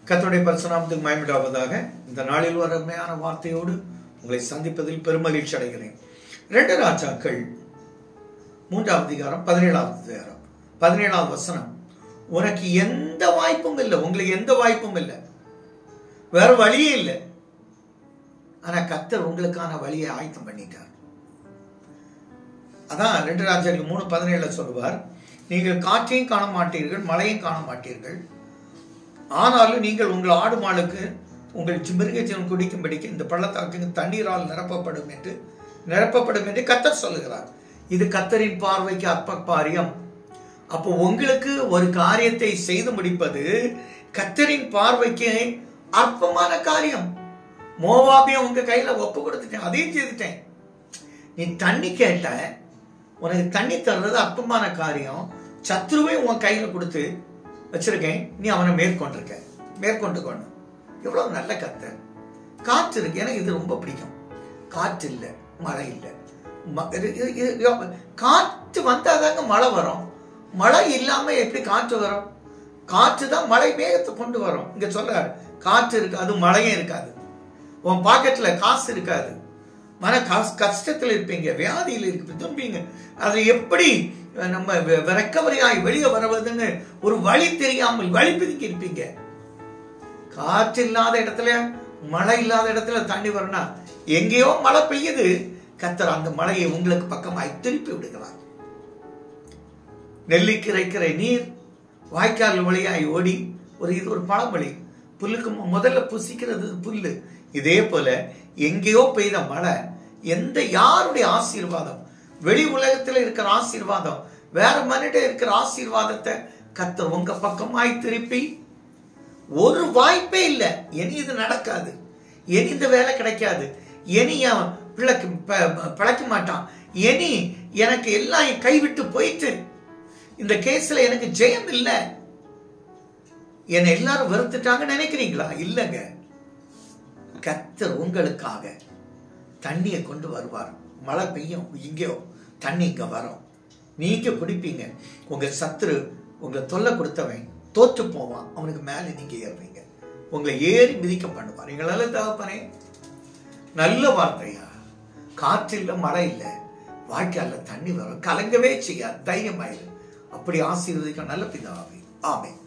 கர்த்தருடைய பரிசுத்த நாமத்துக்கு மகிமை உண்டாவதாக. இந்த நாளில் ஒரு அருமையான வார்த்தையோடு உங்களை சந்திப்பதில் பெருமகிழ்ச்சி அடைகிறேன். 2 ராஜாக்கள் 3ஆம் அதிகாரம் 17வது வசனம். உனக்கு எந்த வாய்ப்பும் இல்லை, உங்களுக்கு எந்த வாய்ப்பும் இல்லை, வேற வழியே இல்லை. ஆனா கர்த்தர் உங்களுக்கான வழியை ஆயத்தம் பண்ணிட்டார். அதான் 2 ராஜாக்கள் 3:17 சொல்லுவார், நீங்கள் காற்றையும் காண மாட்டீர்கள், மழையும் காண மாட்டீர்கள், ஆனாலும் நீங்கள் உங்கள் ஆடு மாடுக்கு உங்கள் மிருகஜீவன் குடிக்கும்படிக்கு இந்த பள்ளத்தாக்கு தண்ணீரால் நிரப்பப்படும் என்று கர்த்தர் சொல்லுகிறார். இது கர்த்தரின் பார்வைக்கு அற்ப காரியம். அப்போ உங்களுக்கு ஒரு காரியத்தை செய்து முடிப்பது கர்த்தரின் பார்வைக்கு அற்பமான காரியம். மோவாபியம் உங்க கையில ஒப்பு கொடுத்துட்டேன், அதையும் செய்துட்டேன். நீ தண்ணி கேட்ட, உனக்கு தண்ணி தர்றது அற்பமான காரியம். சத்ருவை உன் கையில கொடுத்து வச்சிருக்கேன், நீ அவனை மேற்கொண்டு கொண்டு. எவ்வளவு நல்ல கர்த்தர். காற்று இருக்கு, எனக்கு இது ரொம்ப பிடிக்கும். காற்று இல்லை, மழை இல்லை. காற்று வந்தாதாங்க மழை வரும். மழை இல்லாம எப்படி காற்று வரும்? காற்று தான் மழை மேகத்தை கொண்டு வரும். இங்க சொல்றாரு, காற்று இருக்காது, மழையும் இருக்காது. உன் பாக்கெட்ல காசு இருக்காது, கஷ்டத்தில் இருப்பீங்க, வியாதியில் இருப்பீங்க. அது எப்படி நம்ம ரெக்கவரியாய் வெளியே வருவதுன்னு ஒரு வழி தெரியாமல் வழி பிதுக்கி இருப்பீங்க. காற்று இல்லாத இடத்துல, மழை இல்லாத இடத்துல தண்ணி வரணும்னா எங்கேயோ மழை பெய்யுது, கர்த்தர் அந்த மழையை உங்களுக்கு பக்கமாய் திருப்பி விடுகிறார். நெல்லிக்கு இறைக்கிற நீர் வாய்க்கால் வழியாய் ஓடி இது ஒரு பழமொழி. புல்லுக்கு முதல்ல புசிக்கிறது புல்லு. இதே போல எங்கேயோ பெய்த மழை, யாருடைய ஆசீர்வாதம், வெளி உலகத்தில் இருக்கிற ஆசீர்வாதம், வேற மனித இருக்கிற ஆசீர்வாதத்தை கர்த்தர் உங்க பக்கமாய் திருப்பி, ஒரு வாய்ப்பே இல்லை, இனி இது நடக்காது, இனி இந்த வேலை கிடைக்காது, இனி அவன் பிழைக்க மாட்டான், இனி எனக்கு எல்லாம் கைவிட்டு போயிட்டு, இந்த கேஸ்ல எனக்கு ஜெயம் இல்லை, என்னை எல்லாரும் வெறுத்துட்டாங்க நினைக்கிறீங்களா? இல்லைங்க, கர்த்தர் உங்களுக்காக தண்ணியை கொண்டு வருவார். மழை பெய்யும், இங்கேயோ தண்ணி இங்க வரும், நீங்க குடிப்பீங்க. உங்க சத்துரு, உங்களை தொல்லை கொடுத்தவன் தோற்று போவான், அவனுக்கு மேல நீங்க ஏறுவீங்க, உங்களை ஏறி மிதிக்க பண்ணுவார். எங்களால தகப்பனே, நல்ல வார்த்தையா, காற்று இல்லை, மழை இல்லை, வாய்க்கால தண்ணி வரும், கலங்கவே செய்யாது, தைரியமாயிரு. அப்படி ஆசீர்வதிக்க நல்ல பிதாவே, ஆமென்.